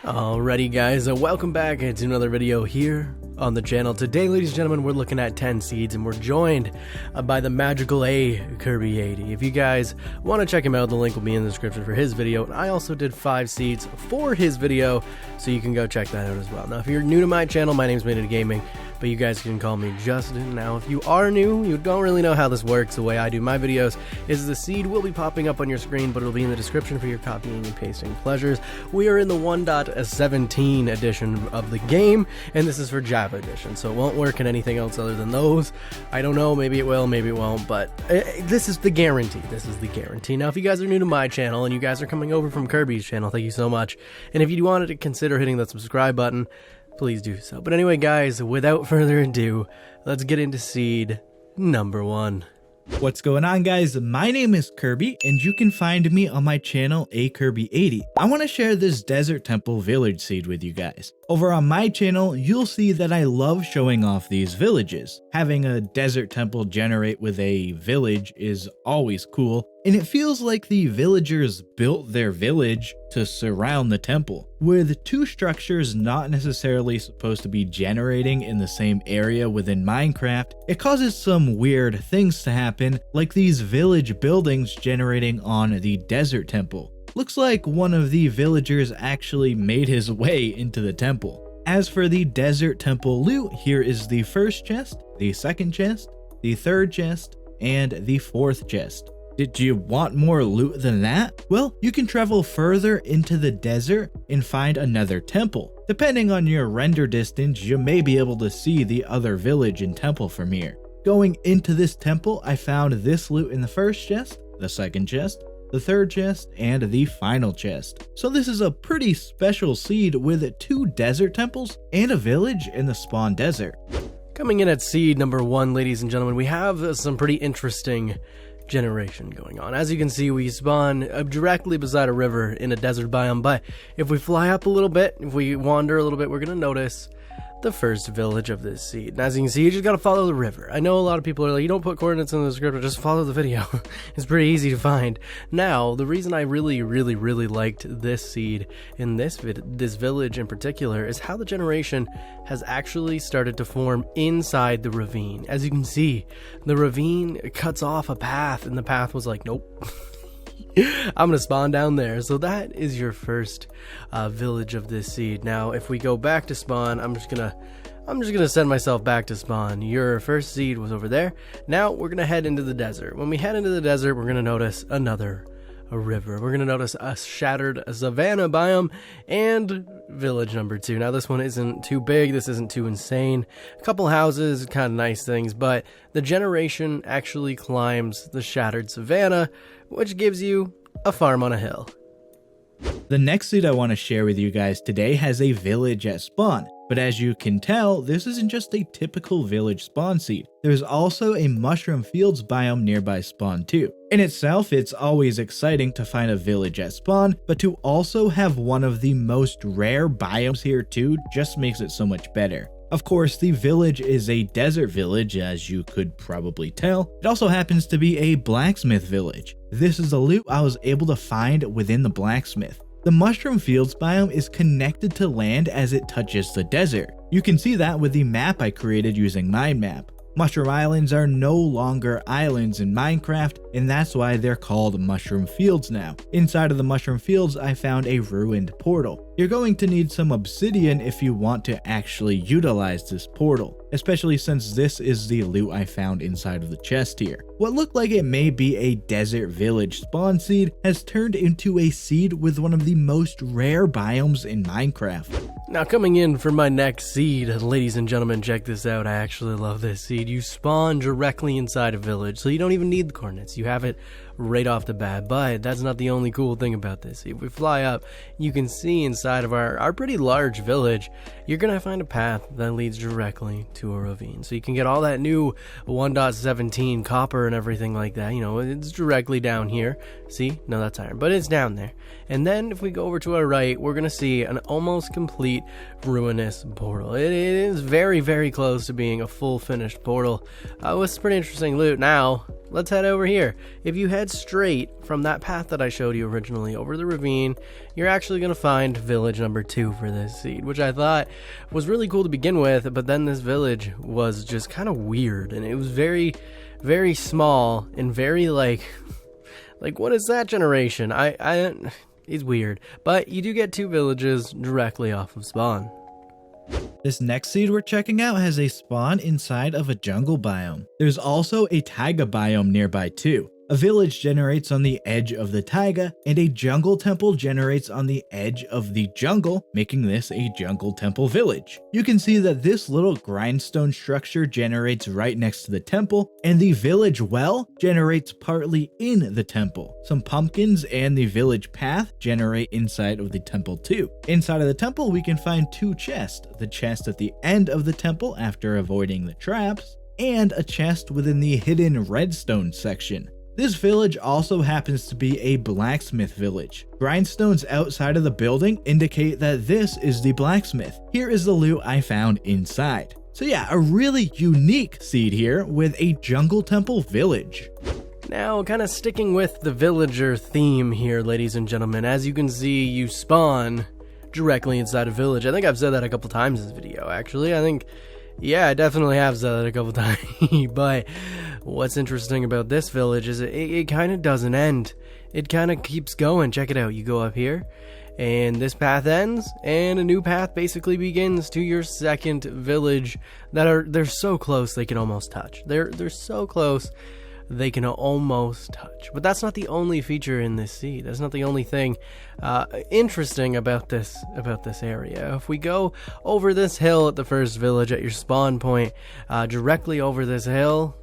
Alrighty guys, welcome back to another video here on the channel. Today, ladies and gentlemen, we're looking at 10 seeds and we're joined by the magical Kirby 80. If you guys want to check him out, the link will be in the description for his video. And I also did 5 seeds for his video, so you can go check that out as well. Now, if you're new to my channel, my name's Made Gaming, but you guys can call me Justin. Now, if you are new, you don't really know how this works, the way I do my videos is the seed will be popping up on your screen, but it'll be in the description for your copying and pasting pleasures. We are in the 1.17 edition of the game, and this is for Java edition, so it won't work in anything else other than those. I don't know, maybe it will, maybe it won't, but this is the guarantee. This is the guarantee. Now, if you guys are new to my channel and you guys are coming over from Kirby's channel, thank you so much. And if you wanted to consider hitting that subscribe button, please do so. But anyway, guys, without further ado, let's get into seed number 1. What's going on, guys? My name is Kirby, and you can find me on my channel, Kirby80. I want to share this Desert Temple village seed with you guys. Over on my channel, you'll see that I love showing off these villages. Having a desert temple generate with a village is always cool, and it feels like the villagers built their village to surround the temple. With 2 structures not necessarily supposed to be generating in the same area within Minecraft, it causes some weird things to happen, like these village buildings generating on the desert temple. Looks like one of the villagers actually made his way into the temple. As for the desert temple loot, here is the first chest, the second chest, the third chest, and the fourth chest. Did you want more loot than that? Well, you can travel further into the desert and find another temple. Depending on your render distance, you may be able to see the other village and temple from here. Going into this temple, I found this loot in the first chest, the second chest, the third chest, and the final chest. So this is a pretty special seed with 2 desert temples and a village in the spawn desert. Coming in at seed number 1, ladies and gentlemen, we have some pretty interesting generation going on. As you can see, we spawn directly beside a river in a desert biome, but if we fly up a little bit, if we wander a little bit, we're going to notice the first village of this seed. And as you can see, you just got to follow the river. I know a lot of people are like, you don't put coordinates in the description, just follow the video. It's pretty easy to find. Now, the reason I really liked this seed in this village in particular is how the generation has actually started to form inside the ravine. As you can see, the ravine cuts off a path, and the path was like, nope. I'm gonna spawn down there. So that is your first village of this seed. Now, if we go back to spawn, I'm just gonna send myself back to spawn. Your first seed was over there. Now we're gonna head into the desert. When we head into the desert, we're gonna notice a river. We're gonna notice a shattered savanna biome and village number 2. Now this one isn't too big, this isn't too insane. A couple houses, kind of nice things, but the generation actually climbs the shattered savanna, which gives you a farm on a hill. The next seed I want to share with you guys today has a village at spawn, but as you can tell, this isn't just a typical village spawn seed. There's also a mushroom fields biome nearby spawn too. In itself, it's always exciting to find a village at spawn, but to also have one of the most rare biomes here too just makes it so much better. Of course, the village is a desert village, as you could probably tell. It also happens to be a blacksmith village. This is the loot I was able to find within the blacksmith. The mushroom fields biome is connected to land as it touches the desert. You can see that with the map I created using Mind Map. Mushroom Islands are no longer islands in Minecraft, and that's why they're called Mushroom Fields now. Inside of the Mushroom Fields, I found a ruined portal. You're going to need some obsidian if you want to actually utilize this portal, especially since this is the loot I found inside of the chest here. What looked like it may be a desert village spawn seed has turned into a seed with one of the most rare biomes in Minecraft. Now, coming in for my next seed, ladies and gentlemen, check this out. I actually love this seed. You spawn directly inside a village, so you don't even need the coordinates. You have it right off the bat, but that's not the only cool thing about this. If we fly up, you can see inside of our pretty large village, you're gonna find a path that leads directly to a ravine. So you can get all that new 1.17 copper and everything like that. You know, it's directly down here. See? No, that's iron, but it's down there. And then if we go over to our right, we're gonna see an almost complete ruinous portal. It is very close to being a full finished portal with some pretty interesting loot. Now, let's head over here. If you head head straight from that path that I showed you originally over the ravine, you're actually going to find village number 2 for this seed, which I thought was really cool to begin with, but then this village was just kind of weird, and it was very, very small, and very like what is that generation? It's weird, but you do get 2 villages directly off of spawn. This next seed we're checking out has a spawn inside of a jungle biome. There's also a taiga biome nearby too. A village generates on the edge of the taiga, and a jungle temple generates on the edge of the jungle, making this a jungle temple village. You can see that this little grindstone structure generates right next to the temple, and the village well generates partly in the temple. Some pumpkins and the village path generate inside of the temple too. Inside of the temple we can find 2 chests, the chest at the end of the temple after avoiding the traps, and a chest within the hidden redstone section. This village also happens to be a blacksmith village. Grindstones outside of the building indicate that this is the blacksmith. Here is the loot I found inside. So yeah, a really unique seed here with a jungle temple village. Now, kind of sticking with the villager theme here, ladies and gentlemen, as you can see, you spawn directly inside a village. I think I've said that a couple times in this video, actually. I definitely have said that a couple times, but what's interesting about this village is it kind of doesn't end. It kind of keeps going. Check it out. You go up here, and this path ends, and a new path basically begins to your second village they're so close they can almost touch. They're so close they can almost touch. But that's not the only feature in this seed. That's not the only thing interesting about this area. If we go over this hill at the first village at your spawn point, directly over this hill,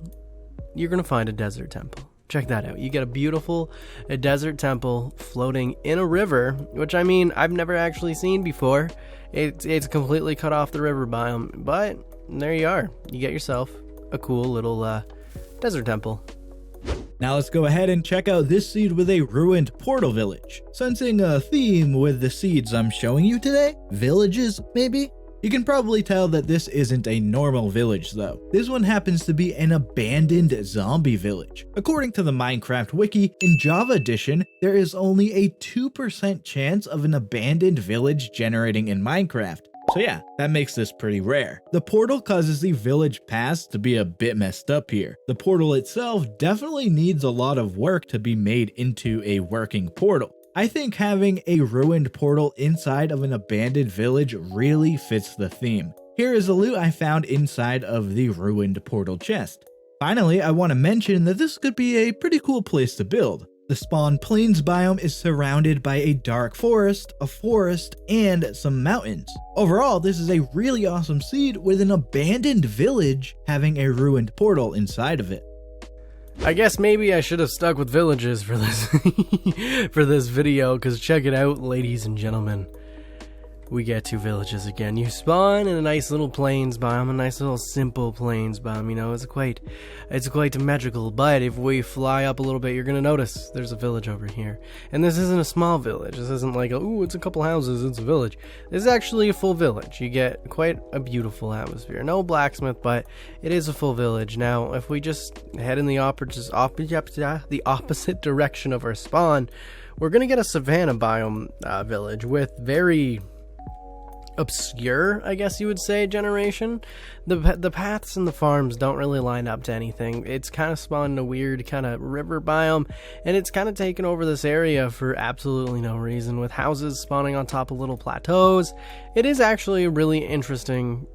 you're gonna find a desert temple. Check that out. You get a beautiful desert temple floating in a river, which I mean I've never actually seen before. It's completely cut off the river biome, but there you are. You get yourself a cool little desert temple. Now let's go ahead and check out this seed with a ruined portal village. Sensing a theme with the seeds I'm showing you today? Villages, maybe? You can probably tell that this isn't a normal village though. This one happens to be an abandoned zombie village. According to the Minecraft wiki, in Java Edition, there is only a 2% chance of an abandoned village generating in Minecraft. So yeah, that makes this pretty rare. The portal causes the village paths to be a bit messed up here. The portal itself definitely needs a lot of work to be made into a working portal. I think having a ruined portal inside of an abandoned village really fits the theme. Here is the loot I found inside of the ruined portal chest. Finally, I want to mention that this could be a pretty cool place to build. The spawn plains biome is surrounded by a dark forest, a forest, and some mountains. Overall, this is a really awesome seed with an abandoned village having a ruined portal inside of it. I guess maybe I should have stuck with villages for this for this video, because check it out, ladies and gentlemen. We get 2 villages again. You spawn in a nice little plains biome, a nice little simple plains biome, you know, it's quite magical. But if we fly up a little bit, you're gonna notice there's a village over here. And this isn't a small village. This isn't like, it's a couple houses, it's a village. This is actually a full village. You get quite a beautiful atmosphere. No blacksmith, but it is a full village. Now, if we just head in the opposite direction of our spawn, we're gonna get a savanna biome village with very obscure, I guess you would say, generation. The paths and the farms don't really line up to anything. It's kind of spawned a weird kind of river biome, and it's kind of taken over this area for absolutely no reason, with houses spawning on top of little plateaus. It is actually a really interesting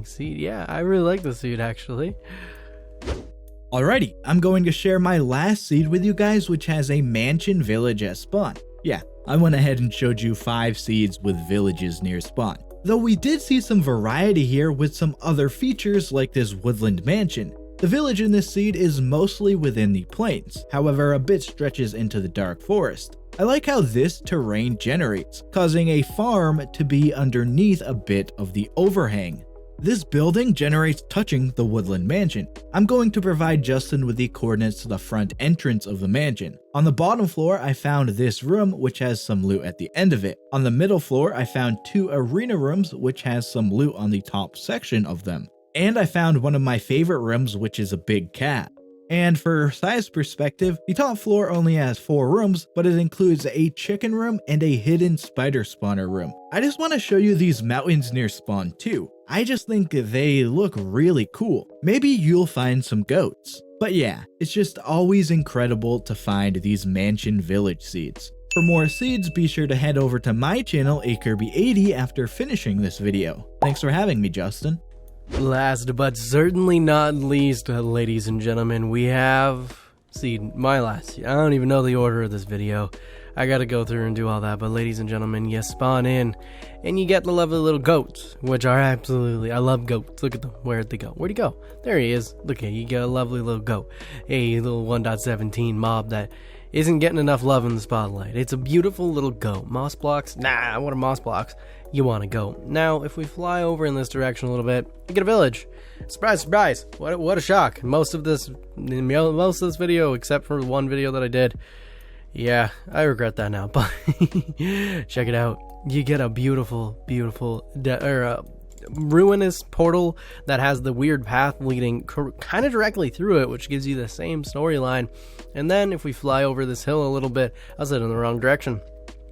seed. Yeah, I really like the seed, actually. Alrighty, I'm going to share my last seed with you guys, which has a mansion village as spawn. Yeah, I went ahead and showed you 5 seeds with villages near spawn. Though we did see some variety here with some other features like this woodland mansion. The village in this seed is mostly within the plains, however a bit stretches into the dark forest. I like how this terrain generates, causing a farm to be underneath a bit of the overhang. This building generates touching the woodland mansion. I'm going to provide Justin with the coordinates to the front entrance of the mansion. On the bottom floor, I found this room, which has some loot at the end of it. On the middle floor, I found 2 arena rooms, which has some loot on the top section of them. And I found one of my favorite rooms, which is a big cat. And for size perspective, the top floor only has 4 rooms, but it includes a chicken room and a hidden spider spawner room. I just want to show you these mountains near spawn too. I just think they look really cool. Maybe you'll find some goats. But yeah, it's just always incredible to find these mansion village seeds. For more seeds, be sure to head over to my channel, akirby80, after finishing this video. Thanks for having me, Justin. Last but certainly not least, ladies and gentlemen, we have my last seed. I don't even know the order of this video. I gotta go through and do all that, but ladies and gentlemen, you spawn in and you get the lovely little goats, which are absolutely, I love goats. Look at them. Where'd they go? Where'd he go? There he is. Look at you, get a lovely little goat. A little 1.17 mob that isn't getting enough love in the spotlight. It's a beautiful little goat. Moss blocks? Nah, what are moss blocks? You want to go. Now, if we fly over in this direction a little bit, you get a village. Surprise, surprise. What a shock. Most of this video, except for one video that I did, yeah, I regret that now, but check it out. You get a beautiful, ruinous portal that has the weird path leading kind of directly through it, which gives you the same storyline. And then if we fly over this hill a little bit, I was in the wrong direction.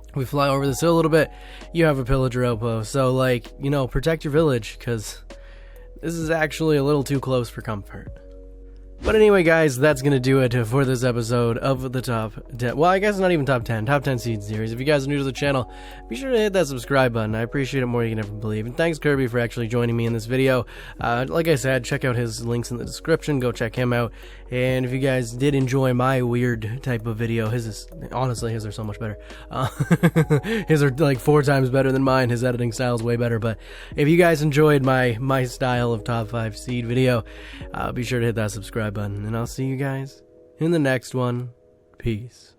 If we fly over this hill a little bit, you have a pillager outpost. So, like, you know, protect your village, because this is actually a little too close for comfort. But anyway, guys, that's going to do it for this episode of the top 10. Well, I guess not even top 10 seed series. If you guys are new to the channel, be sure to hit that subscribe button. I appreciate it more than you can ever believe. And thanks, Kirby, for actually joining me in this video. Like I said, check out his links in the description. Go check him out. And if you guys did enjoy my weird type of video, honestly, his are so much better. His are like 4 times better than mine. His editing style is way better. But if you guys enjoyed my style of top 5 seed video, be sure to hit that subscribe button, and I'll see you guys in the next one. Peace.